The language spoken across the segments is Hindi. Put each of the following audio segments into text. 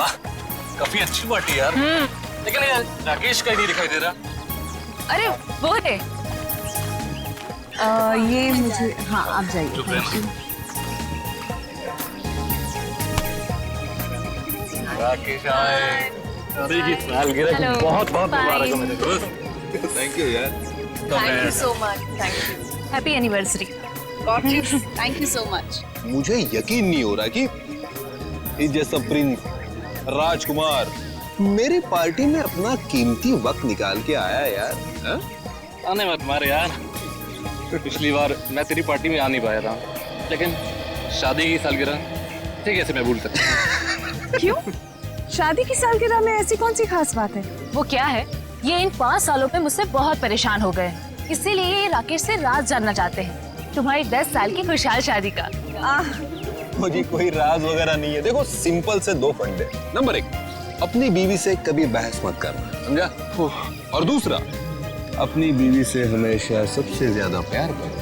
वाह, काफी अच्छी पार्टी यार। लेकिन यार राकेश का ही नहीं दिखाई दे रहा। अरे वो है। ये मुझे, हाँ आप जाइए। राकेश आए। शादी की सालगिरह की बहुत बहुत मुबारक हो मेरे दोस्त। थैंक यू यार। Thank you so much. Thank you. Happy anniversary. Thank you so much. मुझे यकीन नहीं हो रहा कि इस जैसा प्रिंस राजकुमार मेरी पार्टी में अपना कीमती वक्त निकाल के आया यार। हा? आने मत मारे यार। पिछली बार मैं तेरी पार्टी में आ नहीं पाया था, लेकिन शादी की सालगिरह ठीक है, मैं भूल सकता। क्यों? शादी की सालगिरह में ऐसी कौन सी खास बात है? वो क्या है, ये इन 5 सालों में मुझसे बहुत परेशान हो गए, इसीलिए ये राकेश से राज जानना चाहते हैं तुम्हारी 10 साल की खुशहाल शादी का। मुझे कोई राज वगैरह नहीं है। देखो सिंपल से 2 फंडे। नंबर 1, अपनी बीवी से कभी बहस मत करना, समझा? और दूसरा, अपनी बीवी से हमेशा सबसे ज्यादा प्यार करो।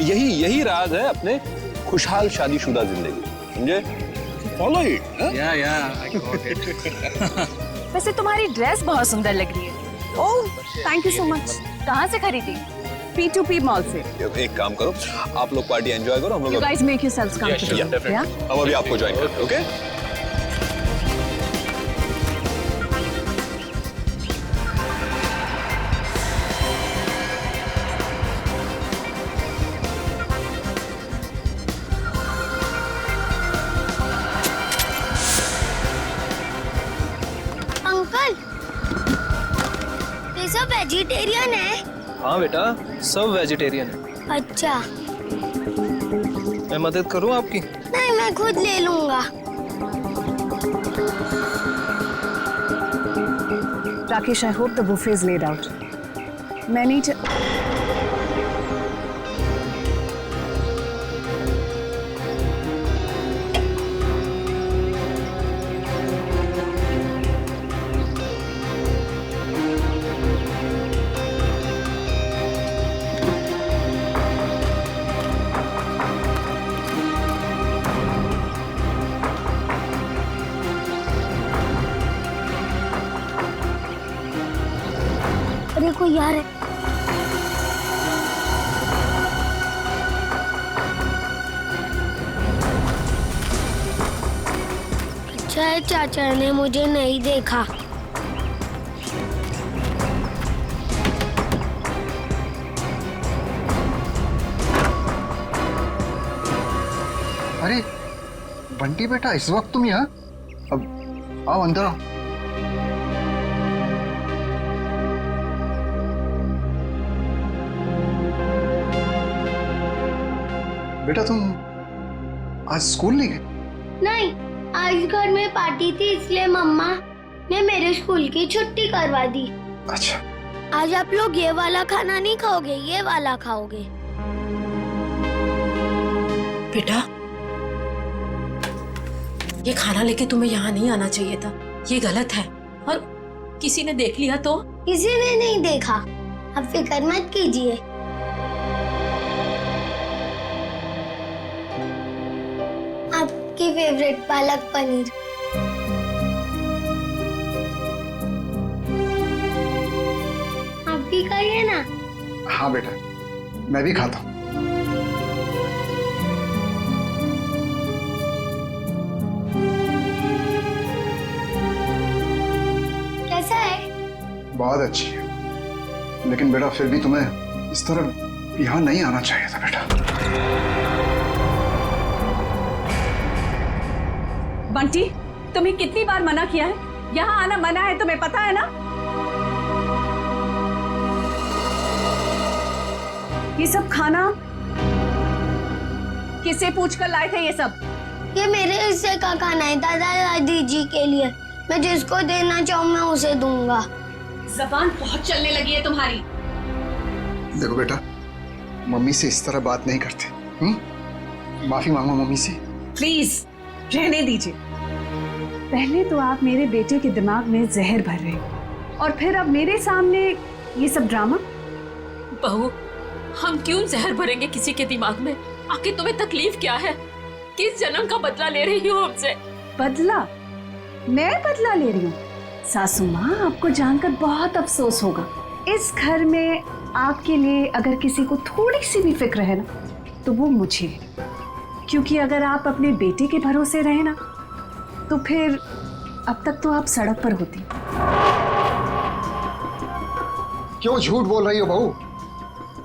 यही राज है अपने खुशहाल शादीशुदा जिंदगी, समझे? Follow it. वैसे तुम्हारी ड्रेस बहुत सुंदर लग रही है। Oh thank you so much. कहाँ से खरीदी? P2P मॉल से। एक काम करो, आप लोग पार्टी एंजॉय करो, हम You लोग guys make yourselves comfortable. Yeah? हम अभी आपको ज्वाइन करते हैं, ओके? अंकल, ये सब वेजिटेरियन है? हाँ बेटा, सब वेजिटेरियन है। अच्छा। मैं मदद करूँ आपकी? नहीं, मैं खुद ले लूंगा। Rakesh, I hope the buffet is laid out. मैं नहीं अरे कोई यार है। अच्छा है चाचा ने मुझे नहीं देखा। अरे बंटी बेटा, इस वक्त तुम यहाँ? अब आओ अंदर आओ। बेटा तुम आज स्कूल नहीं गए? नहीं, आज घर में पार्टी थी इसलिए मम्मा ने मेरे स्कूल की छुट्टी करवा दी। अच्छा। आज आप लोग ये वाला खाना नहीं खाओगे, ये वाला खाओगे। बेटा, ये खाना लेके तुम्हें यहाँ नहीं आना चाहिए था, ये गलत है। और किसी ने देख लिया तो? किसी ने नहीं देखा, आप फिक्र मत कीजिए। आपकी फेवरेट पालक पनीर। आप भी खाइए ना। हाँ बेटा, मैं भी खाता हूँ। कैसा है? बहुत अच्छी है, लेकिन बेटा फिर भी तुम्हें इस तरह यहाँ नहीं आना चाहिए था बेटा। बंटी, तुम्हें कितनी बार मना किया है? यहाँ आना मना है, तुम्हें पता है ना? ये सब खाना किसे पूछकर लाए थे ये सब? ये मेरे हिस्से का खाना है, दादा दादी जी के लिए। मैं जिसको देना चाहूँ मैं उसे दूंगा। जबान बहुत चलने लगी है तुम्हारी। देखो बेटा, मम्मी से इस तरह बात नहीं करते। माफी मांगो मम्मी से। प्लीज रहने दीजिए। पहले तो आप मेरे बेटे के दिमाग में जहर भर रहे हो और फिर अब मेरे सामने ये सब ड्रामा। बहू, हम क्यों जहर भरेंगे किसी के दिमाग में? आखिर तुम्हें तकलीफ क्या है? किस जन्म का बदला ले रही हो हमसे? बदला? मैं बदला ले रही हूँ? सासू माँ, आपको जानकर बहुत अफसोस होगा। इस घर में आपके लिए अगर किसी को थोड़ी सी भी फिक्र है ना, तो वो मुझे है। क्योंकि अगर आप अपने बेटे के भरोसे रहे ना, तो फिर अब तक तो आप सड़क पर होती। क्यों झूठ बोल रही हो बहू?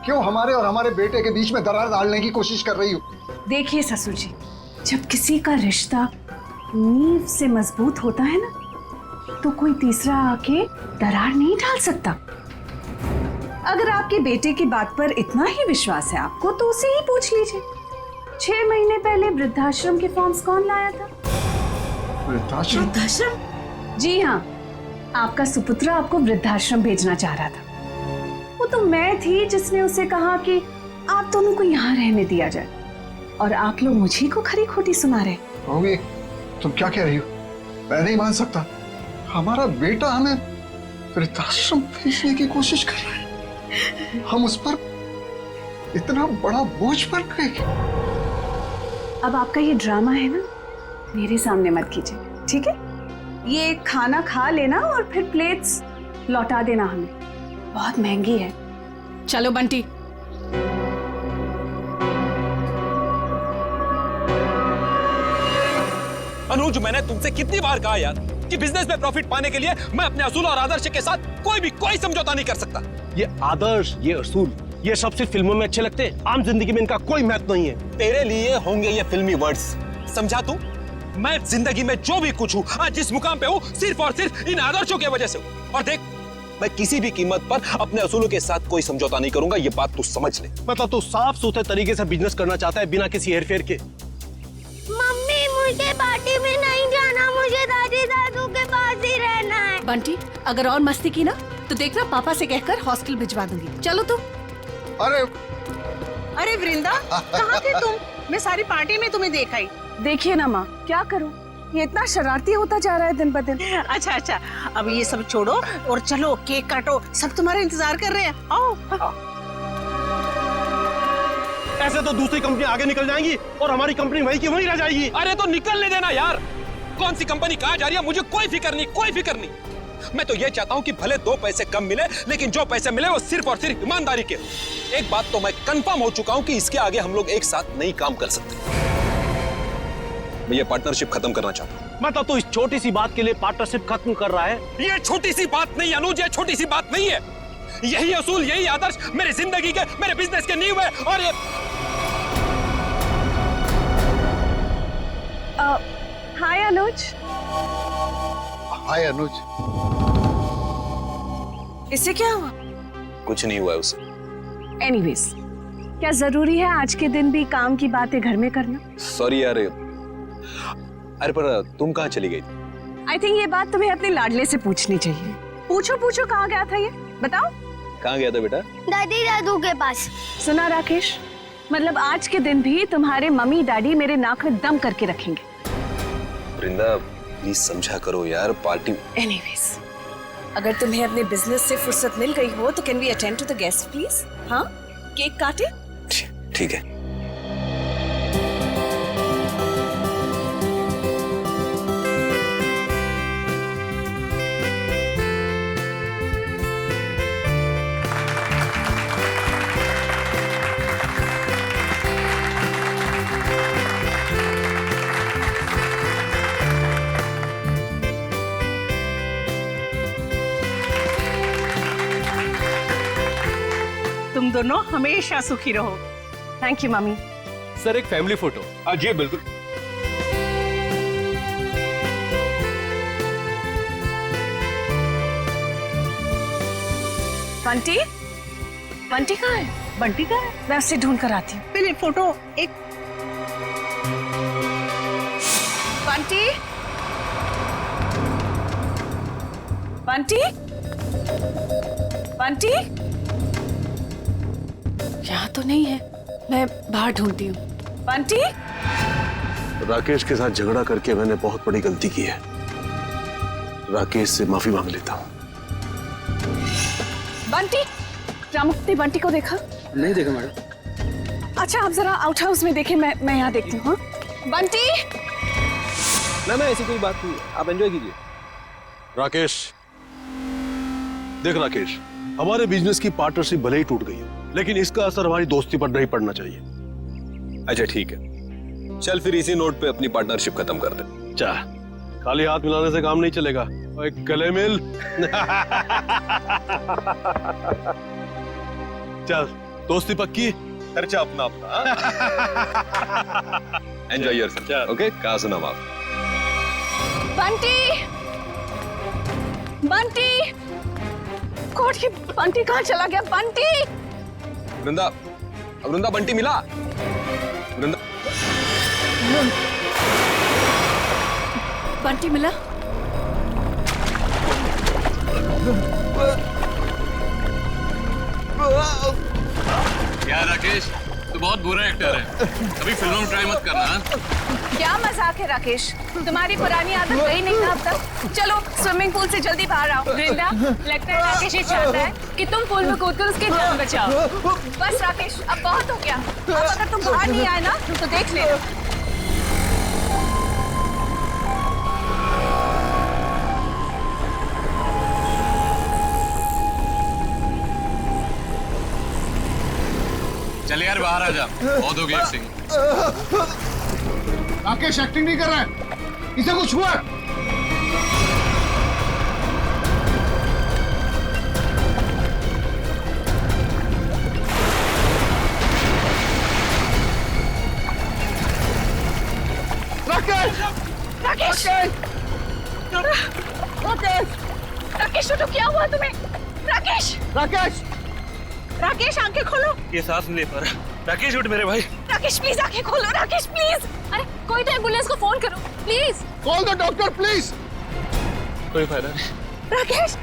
क्यों हमारे और हमारे बेटे के बीच में दरार डालने की कोशिश कर रही हो? देखिए ससुर जी, जब किसी का रिश्ता नींव से मजबूत होता है ना, तो कोई तीसरा आके दरार नहीं डाल सकता। अगर आपके बेटे की बात पर इतना ही विश्वास है आपको, तो उसे ही पूछ लीजिए। 6 महीने पहले वृद्धाश्रम के फॉर्म्स कौन लाया था? वृद्धाश्रम? वृद्धाश्रम? जी हाँ, आपका सुपुत्र आपको वृद्धाश्रम भेजना चाह रहा था। वो तो मैं थी जिसने उसे कहा कि आप दोनों को यहाँ रहने दिया जाए, और आप लोग मुझे को खरी खोटी सुना रहे। बहू, ये तुम क्या कह रही हो? मैं नहीं मान सकता। हमारा बेटा हमें वृद्धाश्रम भेजने की कोशिश कर रहा है। हम उस पर इतना बड़ा बोझ पड़ गए। अब आपका ये ड्रामा है ना, मेरे सामने मत कीजिए, ठीक है? ये खाना खा लेना और फिर प्लेट्स लौटा देना हमें, बहुत महंगी है। चलो बंटी। अनुज, मैंने तुमसे कितनी बार कहा यार कि बिजनेस में प्रॉफिट पाने के लिए मैं अपने असूल और आदर्श के साथ कोई समझौता नहीं कर सकता। ये आदर्श, ये असूल, ये सब सिर्फ फिल्मों में अच्छे लगते हैं, आम जिंदगी में इनका कोई महत्व नहीं है। तेरे लिए होंगे ये फिल्मी वर्ड्स, समझा तू? मैं जिंदगी में जो भी कुछ हूँ, आज जिस मुकाम पे हूँ, सिर्फ और सिर्फ इन आदर्शों की वजह से हूँ। और देख, मैं किसी भी कीमत पर अपने असूलों के साथ कोई समझौता नहीं करूंगा, ये बात तू समझ ले। मतलब तू साफ सुथरे तरीके से बिजनेस करना चाहता है बिना किसी हेरफेर के। मम्मी, मुझे पार्टी में नहीं जाना, मुझे दादी दादू के पास ही रहना है। बंटी, अगर और मस्ती की ना तो देखना पापा से कहकर हॉस्टल भिजवा दूंगी। चलो तुम। अरे वृंदा, कहाँ थे तुम? मैं सारी पार्टी में तुम्हें देखा ही। देखिए ना माँ, क्या करूं, ये इतना शरारती होता जा रहा है दिन ब दिन। अच्छा, अब ये सब छोड़ो और चलो केक काटो, सब तुम्हारा इंतजार कर रहे हैं। आओ। ऐसे तो दूसरी कंपनी आगे निकल जाएंगी और हमारी कंपनी वहीं की वहीं रह जाएगी। अरे तो निकलने देना यार, कौन सी कंपनी कहाँ जा रही है मुझे कोई फिक्र नहीं। मैं तो ये चाहता हूँ कि भले 2 पैसे कम मिले, लेकिन जो पैसे मिले वो सिर्फ और सिर्फ ईमानदारी के। एक बात तो मैं कंफर्म हो चुका हूँ कि इसके आगे हम लोग एक साथ नहीं काम कर सकते। मैं ये पार्टनरशिप खत्म करना चाहता हूँ। मतलब तू इस छोटी सी बात के लिए पार्टनरशिप खत्म कर रहा है? ये छोटी सी बात नहीं अनुज, ये छोटी सी बात नहीं है। यही असूल, यही आदर्श मेरी जिंदगी के, मेरे बिजनेस के नींव है। और ये हाय अनुज। हाय अनुज। इससे क्या हुआ? कुछ नहीं हुआ है उसे। एनीवेज, क्या जरूरी है आज के दिन भी काम की बातें घर में करना? सॉरी यार। अरे पर तुम कहाँ चली गई? आई थिंक ये बात तुम्हें अपने लाडले से पूछनी चाहिए। पूछो कहाँ गया था ये, बताओ। कहाँ गया था बेटा? दादी दादू के पास। सुना राकेश, मतलब आज के दिन भी तुम्हारे मम्मी डैडी मेरे नाक में दम करके रखेंगे। वृंदा, प्लीज समझा करो यार, पार्टी। एनीवेज, अगर तुम्हें अपने बिजनेस से फुर्सत मिल गई हो तो can we attend to the guest please? हाँ, केक काटे? ठीक है। तुम दोनों हमेशा सुखी रहो। Thank you mummy. सर, एक फैमिली फोटो। जी बिल्कुल। बंटी कहाँ है? बंटी का है? मैं उसे ढूंढ कर आती हूँ। पहले फोटो एक। बंटी यहाँ तो नहीं है, मैं बाहर ढूंढती हूँ। बंटी। राकेश के साथ झगड़ा करके मैंने बहुत बड़ी गलती की है। राकेश से माफी मांग लेता हूँ। बंटी, रामुक्ति बंटी को देखा? नहीं देखा मैडम। अच्छा, आप जरा आउट हाउस में देखें, मैं यहाँ देखती हूँ। बंटी। ना ऐसी कोई बात नहीं है, आप एंजॉय कीजिए। राकेश, देख राकेश, हमारे बिजनेस की पार्टनरशिप भले ही टूट गई है, लेकिन इसका असर हमारी दोस्ती पर नहीं पड़ना चाहिए। अच्छा ठीक है, चल फिर इसी नोट पे अपनी पार्टनरशिप खत्म कर दे। चा, खाली हाथ मिलाने से काम नहीं चलेगा, ओए गले मिल। चल, दोस्ती पक्की, खर्चा अपना अपना। Enjoy yourself, okay? कहाँ सुना आप? बंटी, बंटी, गॉड, ये बंटी कहाँ चला गया? बंटी, वृंदा, वृंदा, बंटी मिला? वृंदा, बंटी मिला? यार राकेश, तू बहुत बुरा एक्टर है, कभी फिल्मों में ट्राई मत करना। हाँ? क्या मजाक है राकेश, तुम्हारी पुरानी आदत गई नहीं ना अब तक। चलो स्विमिंग पूल से जल्दी बाहर आओ। वृंदा, लगता है राकेश ये चाहता है कि तुम पूल में कूदकर उसकी जान बचाओ। बस राकेश, अब बहुत हो गया। अब अगर तुम बाहर नहीं आए ना तो देख लेना। चल यार बाहर आ जा, बहुत हो गया एक्टिंग। राकेश एक्टिंग नहीं कर रहा है, इसे कुछ हुआ है। राकेश, राकेश, राकेश, तो क्या हुआ तुम्हें? राकेश, राकेश, राकेश, आंखें खोलो। ये सांस नहीं ले पा रहा। राकेश उठ मेरे भाई। राकेश प्लीज आंखें खोलो। राकेश प्लीज। अरे कोई तो एम्बुलेंस को फोन करो please. Call the doctor please. कोई फायदा नहीं। राकेश,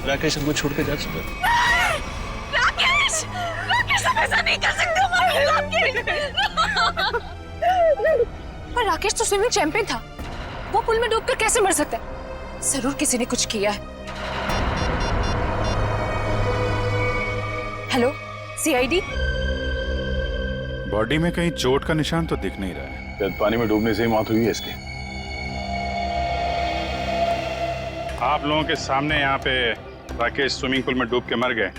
राकेश हमको छोड़ के जा चुका है। राकेश, राकेश, हम ऐसा नहीं कर सकते हमारे राकेश। पर राकेश तो स्विमिंग चैंपियन था, वो पुल में डूबकर कैसे मर सकता है? जरूर किसी ने कुछ किया है। Hello, CID? बॉडी में कहीं चोट का निशान तो दिख नहीं रहा है। शायद पानी में डूबने से ही मौत हुई है इसकी। आप लोगों के सामने यहाँ पे राकेश स्विमिंग पूल में डूब के मर गए,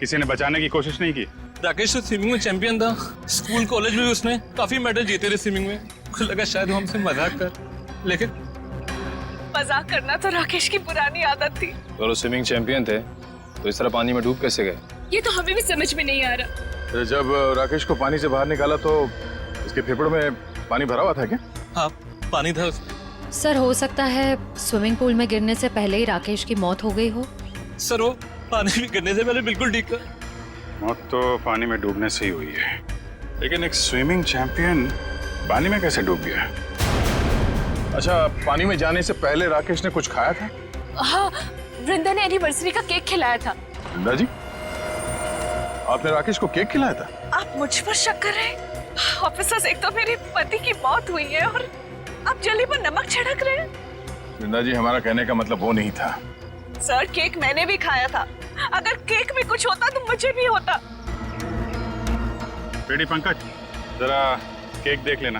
किसी ने बचाने की कोशिश नहीं की? राकेश तो स्विमिंग में चैंपियन था, स्कूल कॉलेज में भी उसने काफी मेडल जीते थे स्विमिंग में। मुझे लगा शायद वो हमसे मजाक कर, लेकिन मजाक करना तो राकेश की पुरानी आदत थी। अगर वो स्विमिंग चैंपियन थे तो इस तरह पानी में डूब कैसे गए? ये तो हमें भी समझ में नहीं आ रहा। जब राकेश को पानी से बाहर निकाला तो इसके फेफड़ों में पानी भरा हुआ था क्या? हाँ, पानी था उसमें। सर, हो सकता है स्विमिंग पूल में गिरने से पहले ही राकेश की मौत हो गई हो। सर वो पानी में गिरने से पहले बिल्कुल ठीक था। मौत तो पानी में डूबने से ही हुई है, लेकिन एक स्विमिंग चैंपियन पानी में कैसे डूब गया? अच्छा, पानी में जाने से पहले राकेश ने कुछ खाया था? हाँ, वृंदा ने एनिवर्सरी का केक खिलाया था। वृंदा जी, आपने राकेश को केक खिलाया था? आप मुझ पर शक कर रहे हैं? ऑफिसर्स, एक तो मेरे पति की मौत हुई है और आप जली पर नमक छिड़क रहे हैं। वृंदा जी, हमारा कहने का मतलब वो नहीं था। सर, केक मैंने भी खाया था। अगर केक में कुछ होता तो मुझे भी होता। बेटी पंकज, जरा केक देख लेना।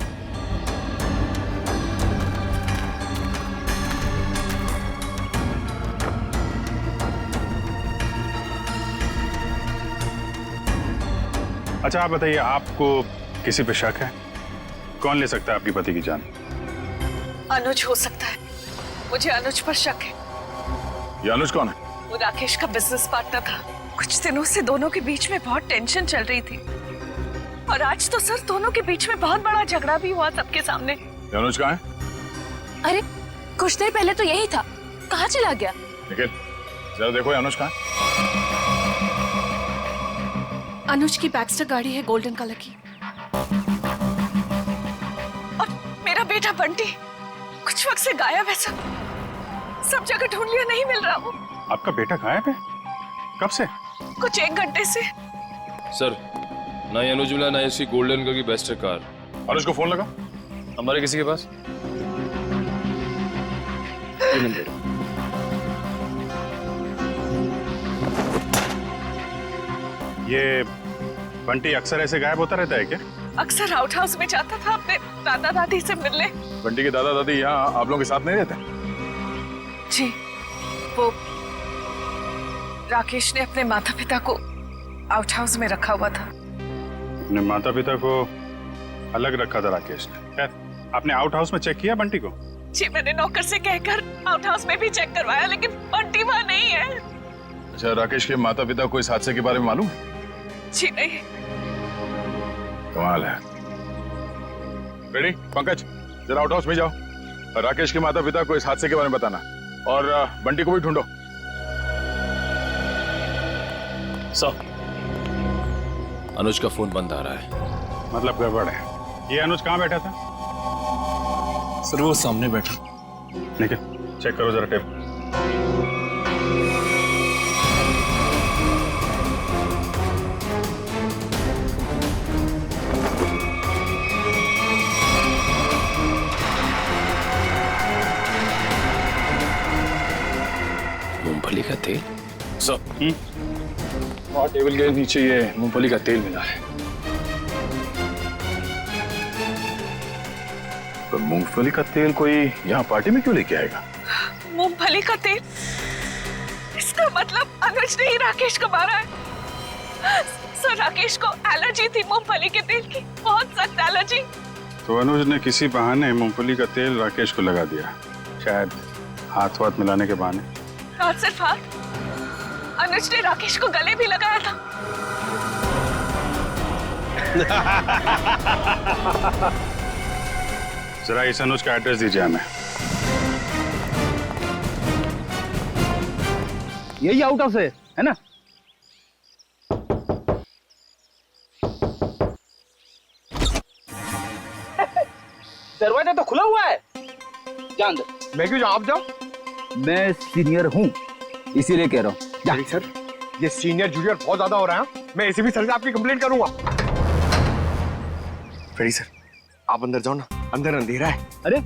अच्छा, आप बताइए, आपको किसी पे शक है? कौन ले सकता है आपकी पति की जान? अनुज हो सकता है, मुझे अनुज पर शक है। ये अनुज कौन है? वो राकेश का बिजनेस पार्टनर था। कुछ दिनों से दोनों के बीच में बहुत टेंशन चल रही थी और आज तो सर दोनों के बीच में बहुत बड़ा झगड़ा भी हुआ सबके सामने। ये अनुज कहाँ है? अरे कुछ देर पहले तो यही था, कहाँ चला गया? निखिल, जरा देखो ये अनुज कहाँ है? अनुज की बैक्स्टर गाड़ी है गोल्डन कलर की। और मेरा बेटा बंटी कुछ वक्त से गायब है सर। सब जगह ढूंढ लिया, नहीं मिल रहा वो। आपका बेटा गायब है? कब से? कुछ 1 घंटे से। सर, ना ही अनुज मिला, ना ही इसकी गोल्डन कलर की बेस्टर कार। अनुज को फोन लगा हमारे किसी के पास? ये बंटी अक्सर ऐसे गायब होता रहता है क्या? अक्सर आउट हाउस में जाता था अपने दादा दादी से मिलने। बंटी के दादा दादी यहाँ आप लोगों के साथ नहीं रहते? जी, वो राकेश ने अपने माता पिता को आउट हाउस में रखा हुआ था। अपने माता पिता को अलग रखा था राकेश ने। खैर, आपने आउट हाउस में चेक किया बंटी को? जी, मैंने नौकर से कहकर आउट हाउस में भी चेक करवाया, लेकिन बंटी वहाँ नहीं है। अच्छा, राकेश के माता पिता को इस हादसे के बारे में मालूम है? जी नहीं। कमाल है। रेडी पंकज, जरा आउट हाउस में जाओ, राकेश के माता पिता को इस हादसे के बारे में बताना, और बंटी को भी ढूंढो। सर, अनुज का फोन बंद आ रहा है। मतलब गड़बड़ है। ये अनुज कहाँ बैठा था? सर वो सामने बैठा। ठीक है, चेक करो जरा टेप। मूंगफली का तेल? सर, और टेबल के नीचे ये मूंगफली का तेल मिला है। तो मूंगफली का तेल कोई यहाँ पार्टी में क्यों लेके आएगा? मूंगफली का तेल? इसका मतलब अनुज ने ही राकेश को मारा है। सर, राकेश को एलर्जी थी मूंगफली के तेल की, बहुत सख्त एलर्जी। तो अनुज ने किसी बहाने मूंगफली का तेल राकेश को लगा दिया, शायद हाथ वाथ मिलाने के बहाने। हाथ सिर्फ हाथ, अनुज ने राकेश को गले भी लगाया था। जरा इस अनुज का एड्रेस दीजिए हमें। यही आउट हाउस है ना? दरवाजा तो खुला हुआ है। जा अंदर। मैं क्यों जाऊं? आप जाओ। मैं सीनियर हूँ, इसीलिए कह रहा हूँ। जा। सर, ये सीनियर जूनियर बहुत ज्यादा हो रहा है। मैं एसीपी सर से आपकी कंप्लेंट करूंगा। फेडी सर, आप अंदर जाओ ना, अंदर अंधेरा है। अरे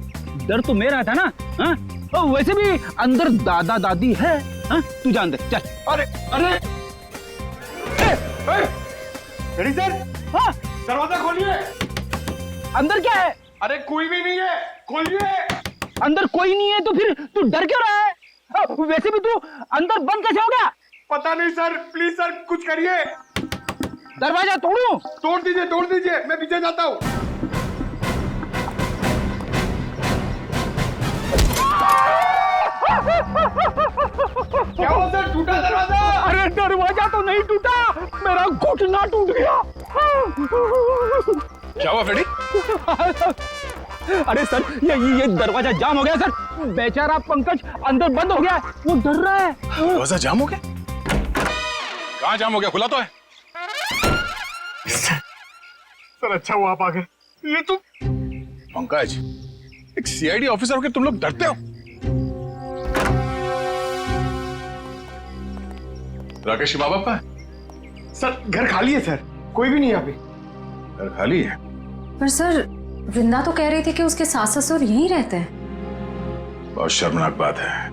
डर तो मेरा था ना। हाँ, वैसे भी अंदर दादा दादी है। हाँ, तू जा अंदर चल। अरे अरे फेडी सर, हाँ दरवाजा खोलिए। अंदर क्या है? अरे कोई भी नहीं है, खोलिए। अंदर कोई नहीं है तो फिर तू डर क्यों रहा है? वैसे भी तू अंदर बंद कैसे हो गया? पता नहीं सर, प्लीज सर कुछ करिए। दरवाजा तोड़ूं? तोड़ दीजिए, मैं पीछे जाता हूँ। क्या हुआ सर, टूटा दरवाजा? अरे दरवाजा तो नहीं टूटा, मेरा घुटना टूट गया। क्या हुआ फेडी? अरे सर, ये दरवाजा जाम हो गया सर। बेचारा पंकज अंदर बंद हो गया, वो डर रहा है। दरवाजा जाम हो गया? कहाँ जाम हो गया? खुला तो है। सर अच्छा हुआ आप आ गए। ये तो पंकज, एक सीआईडी ऑफिसर होकर तुम लोग डरते हो? राकेश के माँ बाप कहाँ है? सर घर खाली है सर, कोई भी नहीं यहाँ पे। घर खाली है? पर सर, वृंदा तो कह रही थी कि उसके सास ससुर यहीं रहते हैं। बहुत शर्मनाक बात है।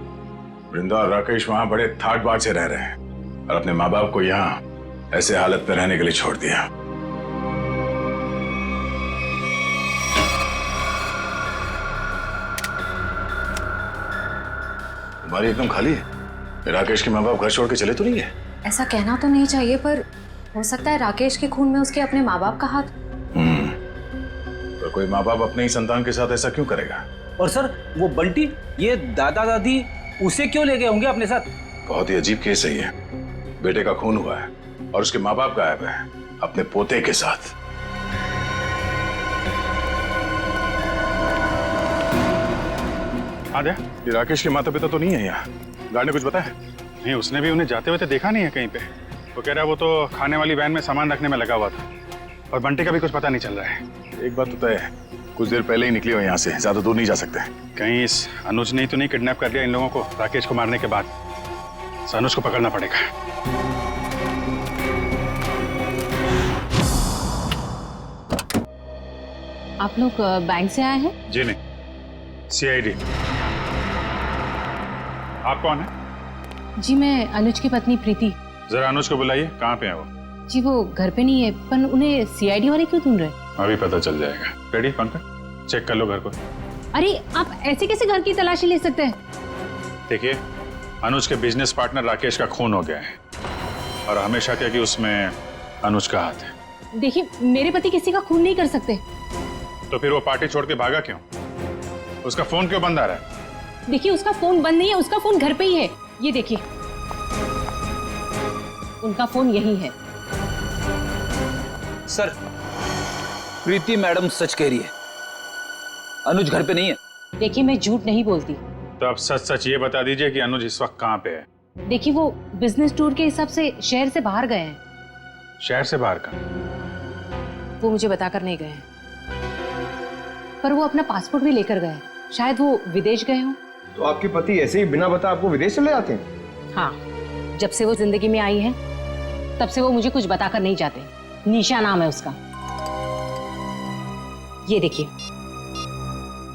वृंदा और राकेश वहां बड़े ठाट बाट से रह रहे हैं और अपने माँ बाप को यहाँ ऐसे हालत में रहने के लिए छोड़ दिया। तुम्हारी एकदम खाली है। राकेश के माँ बाप घर छोड़ के चले तो नहीं है? ऐसा कहना तो नहीं चाहिए, पर हो सकता है राकेश के खून में उसके अपने माँ बाप का हाथ। तो कोई माँ बाप अपने ही संतान के साथ ऐसा क्यों करेगा? और सर वो बंटी, ये दादा दादी उसे क्यों ले गए होंगे अपने साथ? बहुत ही अजीब केस है ये। बेटे का खून हुआ है और उसके माँ बाप गायब है अपने पोते के साथ। आद्या, ये राकेश के माता पिता तो नहीं है यहाँ? गार्ड ने कुछ बताया? नहीं, उसने भी उन्हें जाते हुए तो देखा नहीं है कहीं पे। वो कह रहा है वो तो खाने वाली वैन में सामान रखने में लगा हुआ था, और बंटी का भी कुछ पता नहीं चल रहा है। एक बात तो तय है, कुछ देर पहले ही निकली हो यहाँ से, ज्यादा दूर नहीं जा सकते। कहीं इस अनुज ने तो नहीं किडनैप कर लिया इन लोगों को राकेश को मारने के बाद? अनुज को पकड़ना पड़ेगा। आप लोग बैंक से आए हैं? जी नहीं, सीआईडी। आप कौन है? जी मैं अनुज की पत्नी प्रीति। जरा अनुज को बुलाइए, कहाँ पे है वो? जी वो घर पे नहीं है, पर उन्हें सीआईडी वाले क्यों ढूंढ रहे हैं? अभी पता चल जाएगा। रेडी पंकज, चेक कर लो घर को। अरे आप ऐसे कैसे घर की तलाशी ले सकते हैं? देखिए, अनुज के बिजनेस पार्टनर राकेश का खून हो गया है और हमेशा क्या कि उसमें अनुज का हाथ है। देखिए, मेरे पति किसी का खून नहीं कर सकते। तो फिर वो पार्टी छोड़ के भागा क्यों? उसका फोन क्यों बंद आ रहा है? देखिए, उसका फोन बंद नहीं है, उसका फोन घर पे ही है। ये देखिए, उनका फोन यही है। सर, प्रीति मैडम सच कह रही है, अनुज घर पे नहीं है। देखिए, मैं झूठ नहीं बोलती। तो आप सच सच ये बता दीजिए कि अनुज इस वक्त कहाँ पे है? देखिए, वो बिजनेस टूर के हिसाब से शहर से बाहर गए हैं। शहर से बाहर का? वो मुझे बताकर नहीं गए हैं, पर वो अपना पासपोर्ट भी लेकर गए। शायद वो विदेश गए हों। तो आपके पति ऐसे ही बिना बताए आपको विदेश चले जाते हैं? हाँ, जब से वो जिंदगी में आई है तब से वो मुझे कुछ बताकर नहीं जाते। निशा नाम है उसका। ये देखिए,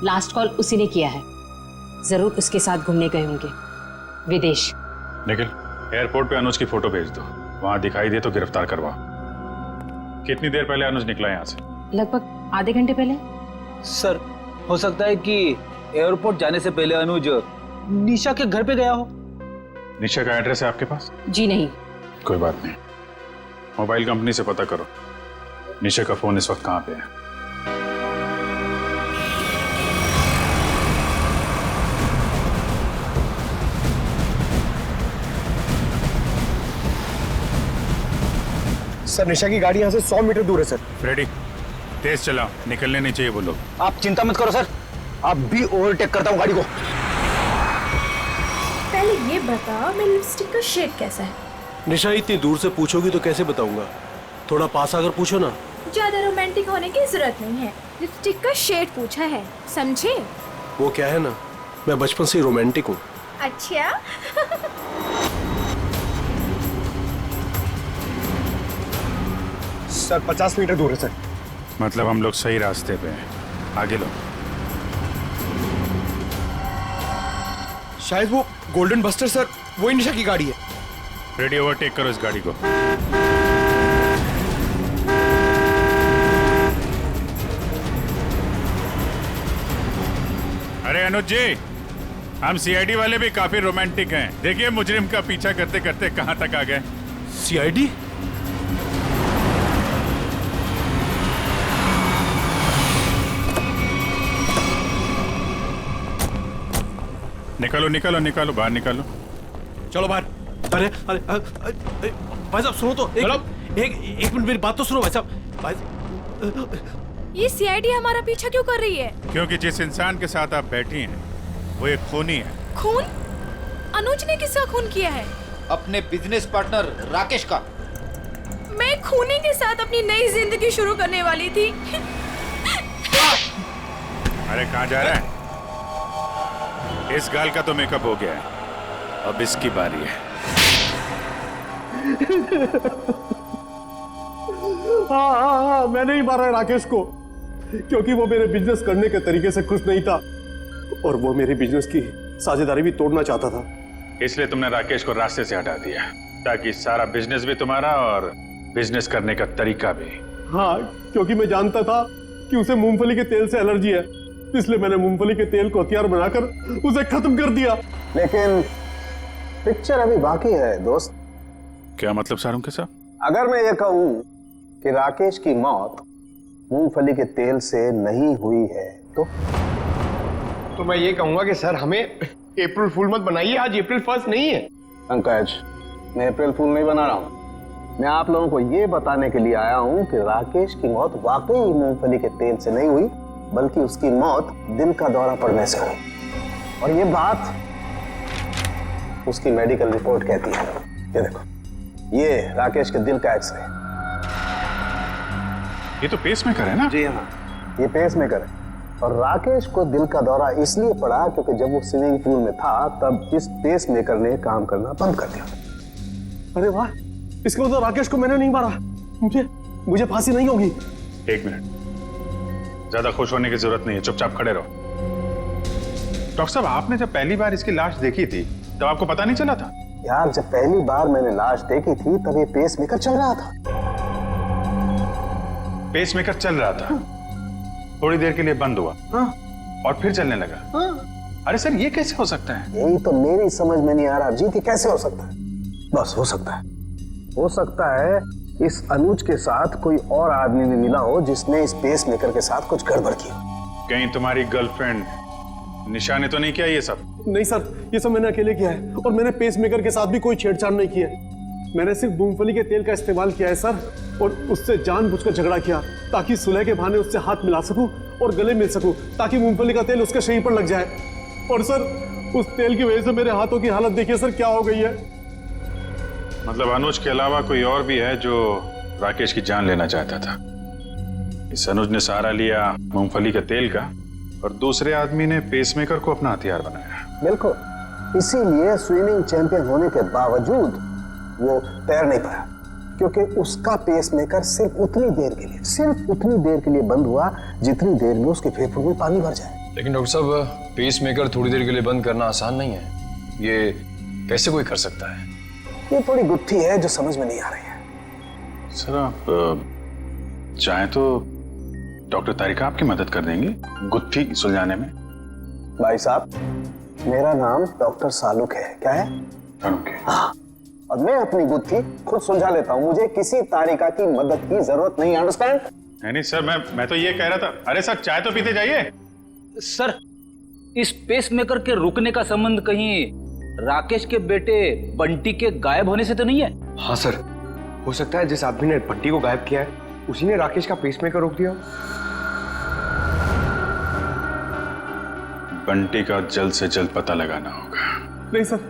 लास्ट कॉल उसी ने किया है। जरूर उसके साथ घूमने गए होंगे विदेश। निखिल, एयरपोर्ट पे अनुज की फोटो भेज दो, वहां दिखाई दे तो गिरफ्तार करवा। कितनी देर पहले अनुज निकला यहाँ से? लगभग आधे घंटे पहले। सर, हो सकता है कि एयरपोर्ट जाने से पहले अनुज निशा के घर पे गया हो। निशा का एड्रेस है आपके पास? जी नहीं। कोई बात नहीं, मोबाइल कंपनी से पता करो निशा का फोन इस वक्त कहाँ पे है। सर, निशा की गाड़ी यहाँ से 100 मीटर दूर है सर। रेडी, तेज चलाओ, निकलने नहीं चाहिए वो लोग। आप चिंता मत करो सर, आप भी ओवरटेक करता हूँ गाड़ी को। पहले ये बता, मेरी लिपस्टिक का शेड कैसा है? निशा, इतनी दूर से पूछोगी तो कैसे बताऊंगा? थोड़ा पास आकर पूछो ना। ज्यादा रोमांटिक होने की जरूरत नहीं है, लिपस्टिक का शेड पूछा है, समझे? वो क्या है ना, मैं बचपन से ही रोमांटिक हूँ। अच्छा। सर, 50 मीटर दूर है सर। मतलब हम लोग सही रास्ते पे हैं, आगे लो। शायद वो गोल्डन बस्टर सर, वही निशा की गाड़ी है। रेडी, ओवरटेक करो इस गाड़ी को। अरे अनुज जी, हम सीआईडी वाले भी काफी रोमांटिक हैं। देखिए मुजरिम का पीछा करते करते कहां तक आ गए। सीआईडी? निकालो निकालो निकालो, बाहर निकालो। चलो बाहर। अरे अरे भाई साहब सुनो तो, एक मिनट मेरी बात तो सुनो भाई साहब। ये सीआईडी हमारा पीछा क्यों कर रही है? क्योंकि जिस इंसान के साथ आप बैठी हैं वो एक खूनी है। खून? अनुज ने किसका खून किया है? अपने बिजनेस पार्टनर राकेश का। मैं खूनी के साथ अपनी नई जिंदगी शुरू करने वाली थी। अरे कहाँ जा रहा है? इस गाल का तो मेकअप हो गया है, अब इसकी बारी है। हाँ, मैंने ही मारा है राकेश को, क्योंकि वो मेरे बिजनेस करने के तरीके से खुश नहीं था और वो मेरे बिजनेस की साझेदारी भी तोड़ना चाहता था। इसलिए तुमने राकेश को रास्ते से हटा दिया ताकि सारा बिजनेस भी तुम्हारा और बिजनेस करने का तरीका भी। हाँ, क्योंकि मैं जानता था कि उसे मूंगफली के तेल से एलर्जी है, इसलिए मैंने मूंगफली के तेल को हथियार बनाकर उसे खत्म कर दिया। लेकिन पिक्चर अभी बाकी है दोस्त। क्या मतलब सारुण के साहब? अगर मैं ये कहूं कि राकेश की मौत मूंगफली के तेल से नहीं हुई है तो मैं ये कहूंगा कि सर हमें अप्रैल फूल मत बनाइए, आज अप्रैल 1 नहीं है। पंकज, मैं अप्रैल फूल नहीं बना रहा हूं। मैं आप लोगों को ये बताने के लिए आया हूं कि राकेश की मौत वाकई मूंगफली के तेल से नहीं हुई, बल्कि उसकी मौत दिल का दौरा पड़ने से हुई। और ये बात उसकी मेडिकल रिपोर्ट कहती है। ये देखो, ये राकेश के दिल का एक्सरे। ये तो पेसमेकर है ना? जी हाँ, ये पेसमेकर है। और राकेश को दिल का दौरा इसलिए पड़ा क्योंकि जब वो स्विमिंग पूल में था तब इस पेसमेकर ने काम करना बंद कर दिया। अरे वाह, इसका मतलब राकेश को मैंने नहीं मारा, मुझे फांसी नहीं होगी। एक मिनट, ज्यादा खुश होने की जरूरत नहीं है, चुपचाप खड़े रहो। डॉक्टर साहब, आपने जब पहली बार इसकी लाश देखी थी तब आपको पता नहीं चला था? यार, जब पहली बार मैंने लाश देखी थी तब ये पेसमेकर चल रहा था। पेसमेकर चल रहा था, थोड़ी देर के लिए बंद हुआ और फिर चलने लगा। अरे सर, ये कैसे हो सकता है? यही तो मेरी समझ में नहीं आ रहा जीत, कैसे हो सकता है? बस हो सकता है इस अनुज के साथ कोई और आदमी भी मिला हो जिसने इस पेसमेकर के साथ कुछ गड़बड़ की। कहीं तुम्हारी गर्लफ्रेंड निशा ने तो नहीं किया ये सब? नहीं सर, ये सब मैंने अकेले किया है और मैंने पेसमेकर के साथ भी कोई छेड़छाड़ नहीं किया है। मैंने सिर्फ मूंगफली के तेल का इस्तेमाल किया है सर, और उससे जानबूझकर झगड़ा किया ताकि सुलह के बहाने उससे हाथ मिला सकूं और गले मिल सकूं, ताकि मूंगफली का तेल उसके शरीर पर लग जाए। और सर, उस तेल की वजह से मेरे हाथों की हालत देखिए सर, क्या हो गई है। मतलब अनुज के अलावा कोई और भी है जो राकेश की जान लेना चाहता था? इस अनुज ने सहारा लिया मूंगफली के तेल का और दूसरे आदमी ने पेसमेकर को अपना हथियार बनाया। बिल्कुल, इसीलिए स्विमिंग चैंपियन होने के बावजूद वो तैर नहीं पाया, क्योंकि उसका पेसमेकर सिर्फ उतनी देर के लिए बंद हुआ जितनी देर में उसके फेफड़ों में पानी भर जाए। लेकिन डॉक्टर साहब, पेसमेकर थोड़ी देर के लिए बंद करना आसान नहीं है। ये कैसे कोई कर सकता है? ये थोड़ी गुत्थी है जो समझ में नहीं आ रही है। सर, आप चाहें तो डॉक्टर तारिका आपकी मदद कर देंगी गुत्थी सुलझाने में। भाई साहब, मेरा नाम डॉक्टर सालुक है। क्या है? हाँ, और मैं अपनी गुत्थी खुद सुलझा लेता हूँ, मुझे किसी तारिका की मदद की जरूरत नहीं। अंडरस्टैंड? नहीं सर, मैं तो ये कह रहा था। अरे सर, चाय तो पीते जाइए। सर, इस पेसमेकर के रुकने का संबंध कहीं राकेश के बेटे बंटी के गायब होने से तो नहीं है? हाँ सर, हो सकता है जिस आदमी ने बंटी को गायब किया है उसी ने राकेश का पेसमेकर रोक दिया। बंटी का जल्द से जल्द पता लगाना होगा। नहीं सर,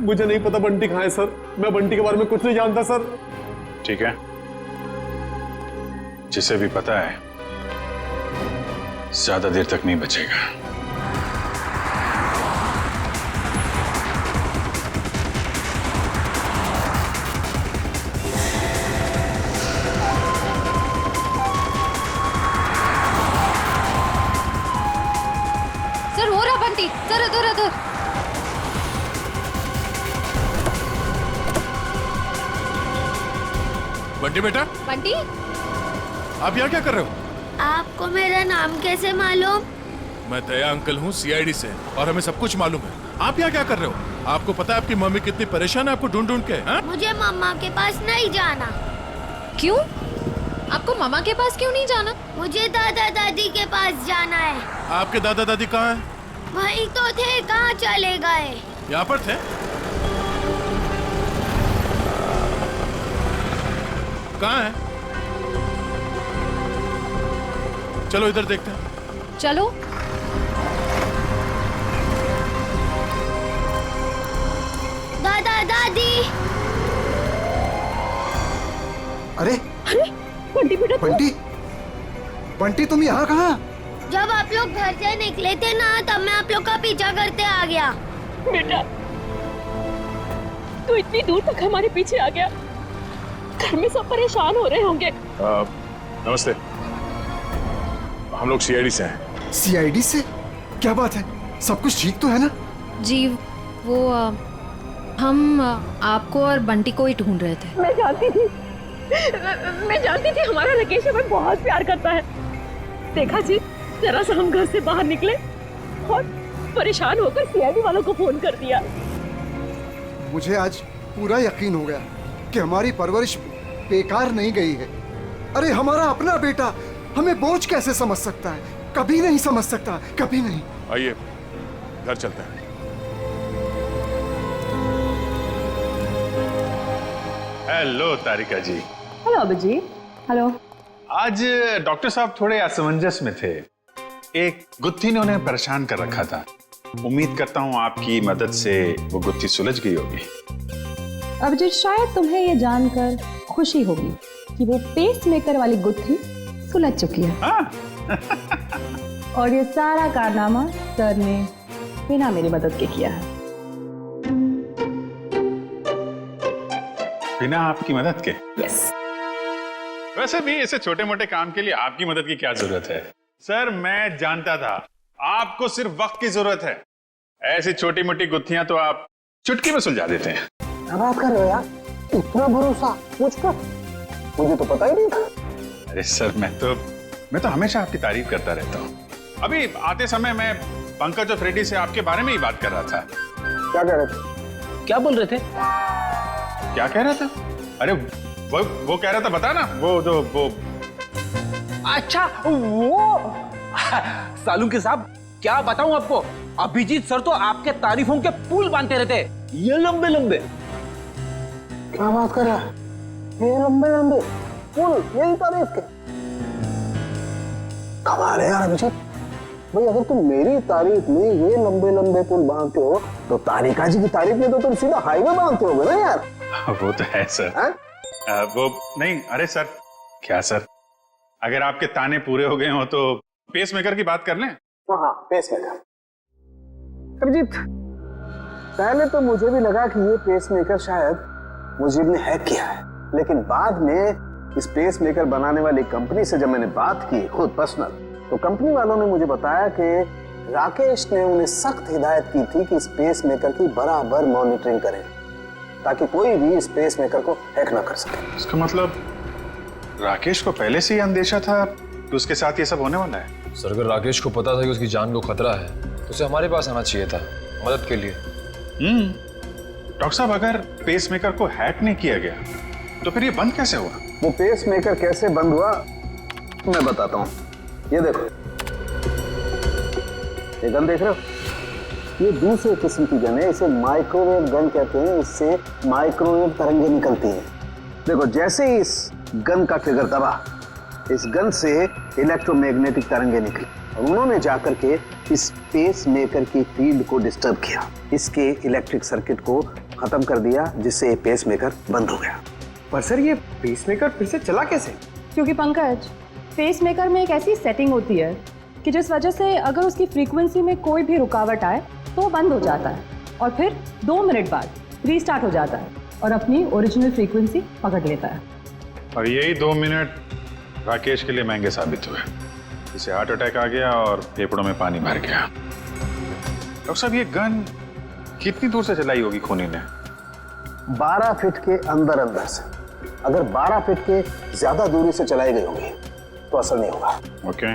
मुझे नहीं पता बंटी कहाँ है सर, मैं बंटी के बारे में कुछ नहीं जानता सर। ठीक है, जिसे भी पता है ज्यादा देर तक नहीं बचेगा। सर, हो रहा बंटी, सर इधर। बंटी बेटा, बंटी, आप यहाँ क्या कर रहे हो? आपको मेरा नाम कैसे मालूम? मैं दया अंकल हूँ CID से, और हमें सब कुछ मालूम है। आप यहाँ क्या कर रहे हो? आपको पता है आपकी मम्मी कितनी परेशान है आपको ढूंढ ढूंढ के? हा? मुझे मम्मा के पास नहीं जाना। क्यों? आपको मामा के पास क्यों नहीं जाना? मुझे दादा दादी के पास जाना है। आपके दादा दादी कहाँ हैं? वहीं तो थे, कहाँ चले गए? यहाँ पर थे। कहाँ है? चलो इधर देखते हैं। चलो। दादा दादी। अरे बंटी बेटा, बंटी तुम यहाँ कहाँ? जब आप लोग घर से निकले थे ना, तब मैं आप लोग का पीछा करते आ गया। बेटा, तू इतनी दूर तक हमारे पीछे आ गया। घर में सब परेशान हो रहे होंगे। नमस्ते, हम लोग CID से हैं। CID से? क्या बात है, सब कुछ ठीक तो है ना? जी, वो हम आपको और बंटी को ही ढूंढ रहे थे। मैं जानती थी हमारा राकेश हमें बहुत प्यार करता है। देखा जी, जरा सा हम घर से बाहर निकले और परेशान होकर CID वालों को फोन कर दिया। मुझे आज पूरा यकीन हो गया कि हमारी परवरिश बेकार नहीं गई है। अरे हमारा अपना बेटा हमें बोझ कैसे समझ सकता है? कभी नहीं समझ सकता, कभी नहीं। आइए घर चलते हैं। हेलो तारिका जी। हेलो अभिजीत। हेलो। आज डॉक्टर साहब थोड़े असमंजस में थे। एक गुत्थी ने उन्हें परेशान कर रखा था। उम्मीद करता हूँ आपकी मदद से वो गुत्थी सुलझ गई होगी। अभिजीत, शायद तुम्हें ये जानकर खुशी होगी कि वो पेसमेकर वाली गुत्थी सुलझ चुकी है। और ये सारा कारनामा सर ने बिना मेरी मदद के किया है। बिना आपकी मदद के? यस। वैसे भी ऐसे छोटे मोटे काम के लिए आपकी मदद की क्या जरूरत है? सर, मैं जानता था आपको सिर्फ वक्त की जरूरत है। ऐसी छोटी मोटी गुत्थियां तो आप चुटकी में सुलझा देते हैं। क्या बात कर रहे हो यार? इतना भरोसा मुझ पर? मुझे तो पता ही नहीं था। अरे सर, मैं तो हमेशा आपकी तारीफ करता रहता हूँ। अभी आते समय मैं पंकज और फ्रेडी से आपके बारे में ही बात कर रहा था। क्या कह रहे थे? क्या बोल रहे थे? क्या कह रहा था? अरे वो कह रहा था, बता ना, वो अच्छा वो सालुंके साहब, क्या बताऊं आपको, अभिजीत सर तो आपके तारीफों के पुल बांधते रहते, ये लंबे लंबे। क्या बात कर रहा है? ये लंबे लंबे पुल, यही तारीफ के? कमाल है यार अभिजीत भाई, अगर तुम मेरी तारीफ में ये लंबे लंबे पुल बांधते हो तो तारिका जी की तारीफ में तो तुम सीधा हाईवे बांधते होगे ना यार। वो तो है सर। वो नहीं, अरे सर, क्या सर, अगर आपके ताने पूरे हो गए हो तो पेस मेकर की बात कर लें। हाँ, पेस मेकर। अभिजीत, पहले तो मुझे भी लगा कि ये पेस मेकर शायद मुजीब ने हैक किया है, लेकिन बाद में इस पेस मेकर बनाने वाली कंपनी से जब मैंने बात की खुद पर्सनल, तो कंपनी वालों ने मुझे बताया कि राकेश ने उन्हें सख्त हिदायत की थी कि इस पेस मेकर की बराबर मॉनिटरिंग करें ताकि कोई भी इस पेस मेकर को हैक ना कर सके। इसका मतलब राकेश को पहले से ही अंदेशा था कि उसके साथ ये सब होने वाला है। सर, अगर राकेश को पता था कि उसकी जान को खतरा है तो उसे हमारे पास आना चाहिए था मदद के लिए। डॉक्टर साहब, अगर पेस मेकर को हैक नहीं किया गया तो फिर ये बंद कैसे हुआ? वो पेस मेकर कैसे बंद हुआ मैं बताता हूँ। ये देखो, ये गन देख रहे हो? ये दूसरे किस्म की गन है, इसे माइक्रोवेव गन कहते हैं। इससे माइक्रोवेव तरंगे निकलती हैं। देखो, जैसे ही इस गन का ट्रिगर दबा, इस गन से इलेक्ट्रोमैग्नेटिक तरंगे निकली और उन्होंने जाकर के इस पेस मेकर की फील्ड को डिस्टर्ब किया, इसके इलेक्ट्रिक सर्किट को खत्म कर दिया, जिससे ये पेस मेकर बंद हो गया। पर सर, ये पेस मेकर फिर से चला कैसे? क्योंकि पंकज, पेस मेकर में एक ऐसी सेटिंग होती है कि जिस वजह से अगर उसकी फ्रीक्वेंसी में कोई भी रुकावट आए तो वो बंद हो जाता है और फिर 2 मिनट बाद रीस्टार्ट हो जाता है और अपनी ओरिजिनल फ्रीक्वेंसी पकड़ लेता है। और यही 2 मिनट राकेश के लिए महंगे साबित हुए। इसे हार्ट अटैक आ गया और फेफड़ों में पानी भर गया। डॉक्टर साहब, ये गन कितनी दूर से चलाई होगी खूनी ने? 12 फीट के अंदर अंदर से। अगर 12 फीट के ज्यादा दूरी से चलाई गई होगी तो असर नहीं होगा। ओके,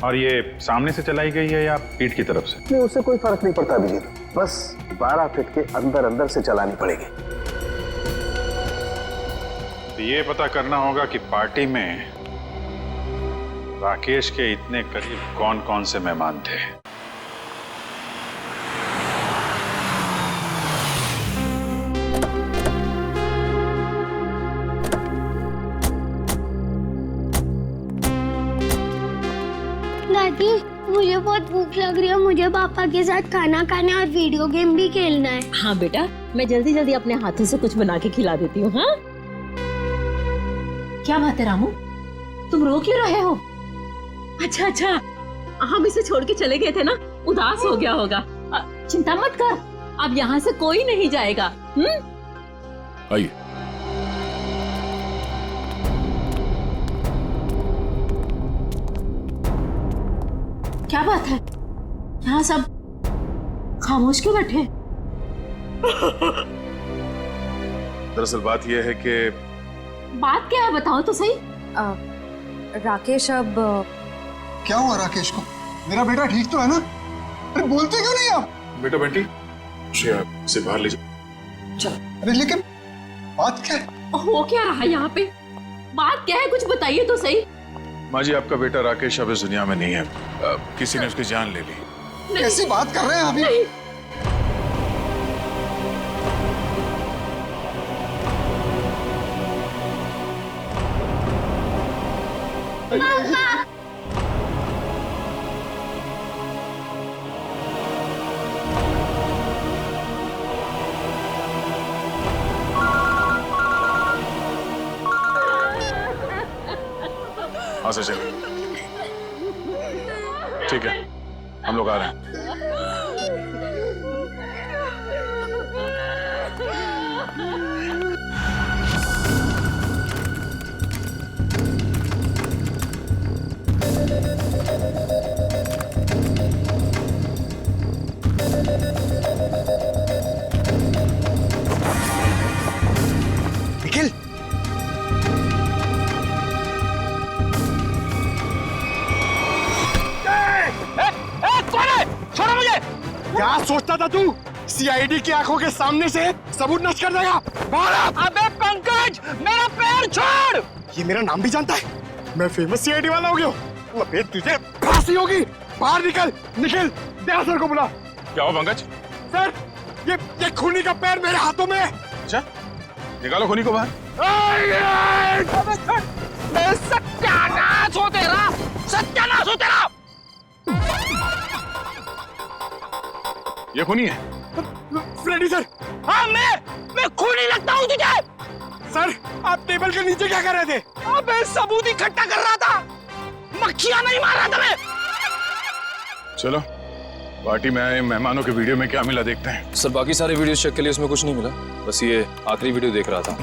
और ये सामने से चलाई गई है या पीठ की तरफ से? नहीं, उससे कोई फर्क नहीं पड़ता अभिजीत, बस 12 फीट के अंदर अंदर से चलानी पड़ेगी। तो ये पता करना होगा कि पार्टी में राकेश के इतने करीब कौन कौन से मेहमान थे। दादी, मुझे बहुत भूख लग रही है, मुझे पापा के साथ खाना खाना और वीडियो गेम भी खेलना है। हाँ बेटा, मैं जल्दी जल्दी अपने हाथों से कुछ बना के खिला देती हूँ। हाँ, क्या बात है रामू, तुम रो क्यों रहे हो? अच्छा, हम इसे छोड़ के चले गए थे ना, उदास हो गया होगा। चिंता मत कर, अब यहाँ से कोई नहीं जाएगा। आइए। क्या बात है, यहाँ सब खामोश क्यों बैठे? दरअसल बात यह है कि बात क्या है, बताओ तो सही। राकेश अब क्या हुआ राकेश को? मेरा बेटा ठीक तो है ना? अरे बोलते क्यों नहीं आप? बेटा बंटी, उसे बाहर ले जाओ। अरे लेकिन बात क्या है? हो क्या रहा है यहाँ पे? बात क्या है, कुछ बताइए तो सही। माँ जी, आपका बेटा राकेश अब इस दुनिया में नहीं है। किसी ने उसकी जान ले ली। कैसी बात कर रहे हैं अभी? नहीं। हाँ सचिन, ठीक है, हम लोग आ रहे हैं। निखिल, क्या सोचता था तू? सीआईडी की आंखों के सामने से सबूत नष्ट कर देगा? अबे पंकज, मेरा पैर छोड़। ये मेरा नाम भी जानता है। मैं फेमस सीआईडी वाला हो गया हूँ। अबे तुझे फांसी होगी। बाहर निकल, निकल। दया सर को बुला। क्या हो पंकज? सर, ये खूनी का पैर मेरे हाथों में है। अच्छा, निकालो खूनी को बाहर। सत्यानाश हो तेरा, सत्यानाश हो तेरा। ये खूनी है? Freddy sir. हाँ, मैं खूनी लगता हूँ तुझे? सर, आप टेबल के नीचे क्या कर रहे थे? अबे सबूत इकट्ठा कर रहा था, मक्खियां नहीं मार रहा था मैं। चलो, पार्टी में आए मेहमानों के वीडियो में क्या मिला देखते हैं। सर, बाकी सारे वीडियो चेक के लिए उसमें कुछ नहीं मिला, बस ये आखिरी वीडियो देख रहा था।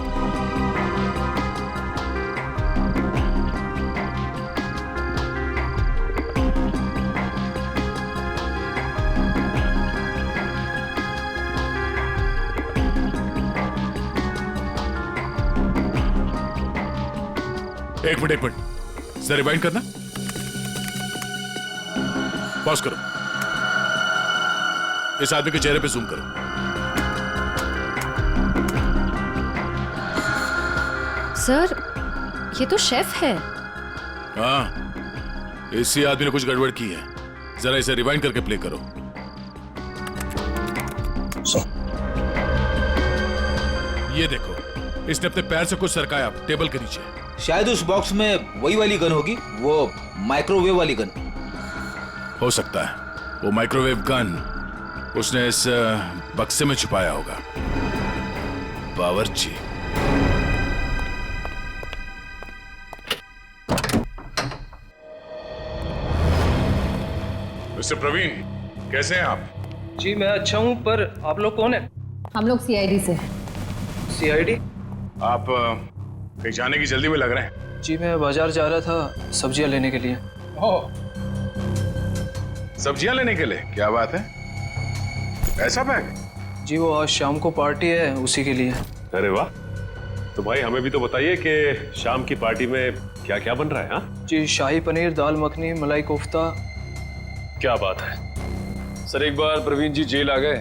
एक मिनट सर, रिवाइंड करना। पॉज करो। इस आदमी के चेहरे पे जूम करो। सर, ये तो शेफ है। हाँ, इसी आदमी ने कुछ गड़बड़ की है। जरा इसे रिवाइंड करके प्ले करो। ये देखो, इसने अपने पैर से कुछ सरकाया टेबल के नीचे। शायद उस बॉक्स में वही वाली गन होगी, वो माइक्रोवेव वाली गन। हो सकता है वो माइक्रोवेव गन उसने इस बक्से में छुपाया होगा। बावर्ची। मिस्टर प्रवीण, कैसे हैं आप? जी मैं अच्छा हूं, पर आप लोग कौन है? हम लोग सीआईडी से। सीआईडी? आप कहीं जाने की जल्दी में लग रहे हैं। जी मैं बाजार जा रहा था सब्जियां लेने के लिए। ओह, सब्जियां लेने के लिए? क्या बात है, ऐसा बैग? जी वो आज शाम को पार्टी है, उसी के लिए। अरे वाह, तो भाई हमें भी तो बताइए कि शाम की पार्टी में क्या क्या बन रहा है। हाँ जी, शाही पनीर, दाल मखनी, मलाई कोफ्ता। क्या बात है सर, एक बार प्रवीण जी जेल आ गए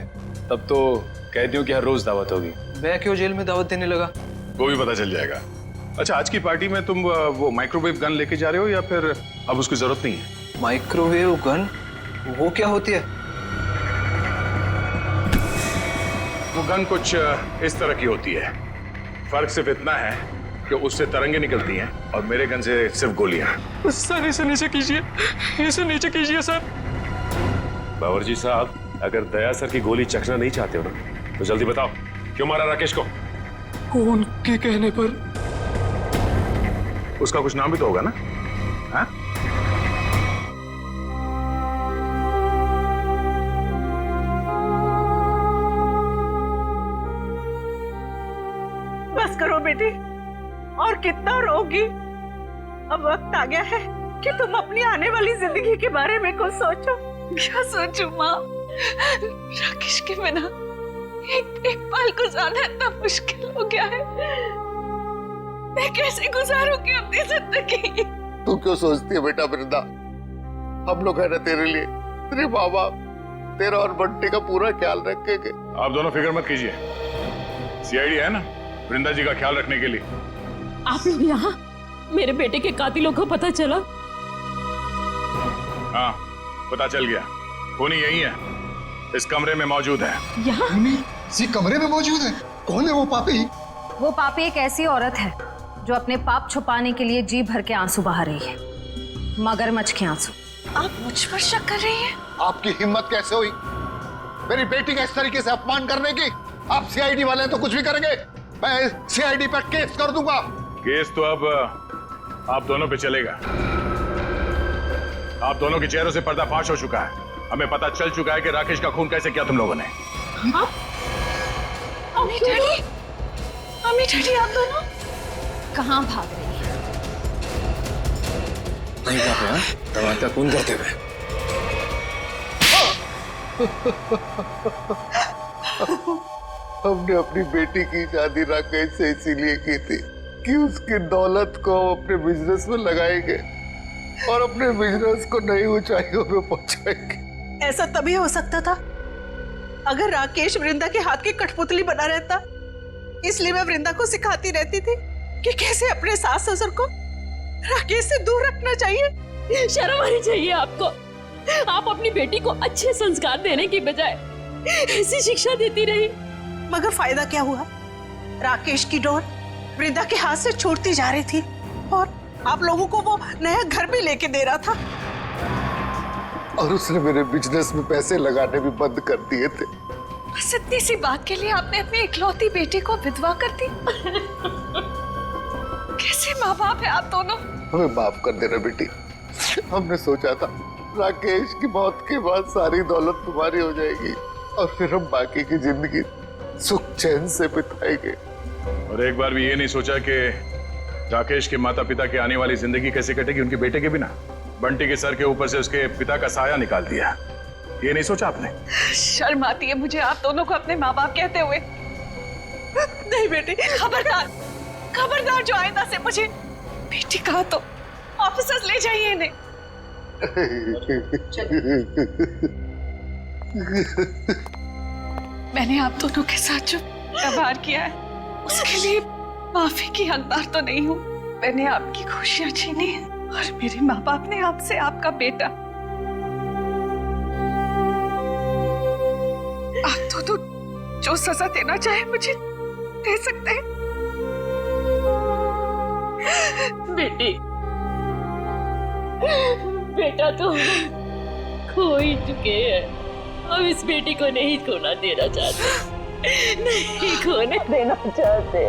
तब तो कैदियों की हर रोज दावत होगी। मैं क्यों जेल में दावत देने लगा? वो भी पता चल जाएगा। अच्छा, आज की पार्टी में तुम वो माइक्रोवेव गन लेके जा रहे हो या फिर अब उसकी जरूरत नहीं है? Microwave gun? वो क्या होती है? वो गन कुछ इस तरह की होती है। फर्क सिर्फ इतना है कि उससे तरंगे निकलती हैं और मेरे गन से सिर्फ गोलियां। सर इसे नीचे कीजिए, इसे नीचे कीजिए सर। बावर्ची साहब, अगर दया सर की गोली चखना नहीं चाहते हो ना तो जल्दी बताओ, क्यों मारा राकेश को? कौन के कहने पर? उसका कुछ नाम भी तो होगा ना? हाँ? बस करो बेटी, और कितना रोगी। अब वक्त आ गया है कि तुम अपनी आने वाली जिंदगी के बारे में कुछ सोचो। क्या सोचूं माँ? राकेश के बिना एक पल गुजारना इतना मुश्किल हो गया है। मैं कैसे गुजारूंगी अपनी जिंदगी? तू क्यों सोचती है बेटा वृंदा? हम लोग है ना तेरे लिए, तेरे माँ बाप, तेरा और बंटी का पूरा ख्याल रखेंगे। आप दोनों फिक्र मत कीजिए, सीआईडी है ना वृंदा जी का ख्याल रखने के लिए। आप लोग यहाँ? मेरे बेटे के कातिलों को पता चला? हाँ, पता चल गया। खूनी यही है, इस कमरे में मौजूद है। यहाँ? इसी कमरे में मौजूद है? कौन है वो पापी? वो पापी एक ऐसी औरत है जो अपने पाप छुपाने के लिए जी भर के आंसू बहा रही है, मगरमच्छ के आंसू। आप मुझ पर शक कर रही हैं? आपकी हिम्मत कैसे हुई मेरी बेटी का इस तरीके से अपमान करने की? आप सीआईडी वाले तो कुछ भी करेंगे, मैं सीआईडी पर केस कर दूंगा। केस तो अब आप दोनों पे चलेगा। आप दोनों के चेहरों से पर्दाफाश हो चुका है। हमें पता चल चुका है कि राकेश का खून कैसे किया तुम लोगों ने। अम्मी डैडी, अम्मी डैडी आप दोनों कहाँ भाग रही है? दवा का खून करते हुए। हमने अपनी बेटी की शादी राकेश से इसीलिए की थी कि उसकी दौलत को अपने बिजनेस में लगाएंगे और अपने बिजनेस को नई ऊंचाइयों पे पहुंचाएंगे। ऐसा तभी हो सकता था अगर राकेश वृंदा के हाथ की कठपुतली बना रहता, इसलिए मैं वृंदा को सिखाती रहती थी कि कैसे अपने सास ससुर को राकेश से दूर रखना चाहिए। शर्म आनी चाहिए आपको। आप अपनी बेटी को अच्छे संस्कार देने की बजाय ऐसी शिक्षा देती रही। मगर फायदा क्या हुआ? राकेश की डोर वृंदा के हाथ से छूटती जा रही थी और आप लोगों को वो नया घर भी लेके दे रहा था। और उसने मेरे बिजनेस में पैसे लगाने भी बंद कर दिए थे। बस इतनी सी बात के लिए आपने अपनी इकलौती बेटी को विधवा कर दी। कैसे माँ बाप है आप दोनों? हमें माफ कर देना बेटी। हमने सोचा था राकेश की मौत के बाद सारी दौलत तुम्हारी हो जाएगी और फिर हम बाकी की जिंदगी सुख चैन से बिताएंगे। और एक बार भी ये नहीं सोचा कि राकेश के माता पिता की आने वाली जिंदगी कैसे कटेगी उनके बेटे के बिना। बंटी के सर के ऊपर से उसके पिता का साया निकाल दिया। ये नहीं सोचा आपने? शर्म आती है मुझे आप दोनों को अपने माँ बाप कहते हुए। नहीं बेटी, खबरदार खबरदार, जो आइंदा से मुझे बेटी कहा तो ऑफिसर्स ले जाइए इन्हें। मैंने आप दोनों के साथ जो व्यवहार किया है उसके लिए माफी की हकदार तो नहीं हूँ। मैंने आपकी खुशियां छीनी है और मेरे माँ बाप ने आपसे आपका बेटा। आप दोनों जो सजा देना चाहे मुझे दे सकते हैं। बेटी, बेटा तो खो ही चुके हैं। हम इस बेटी को नहीं खोना देना चाहते, नहीं खोने देना चाहते।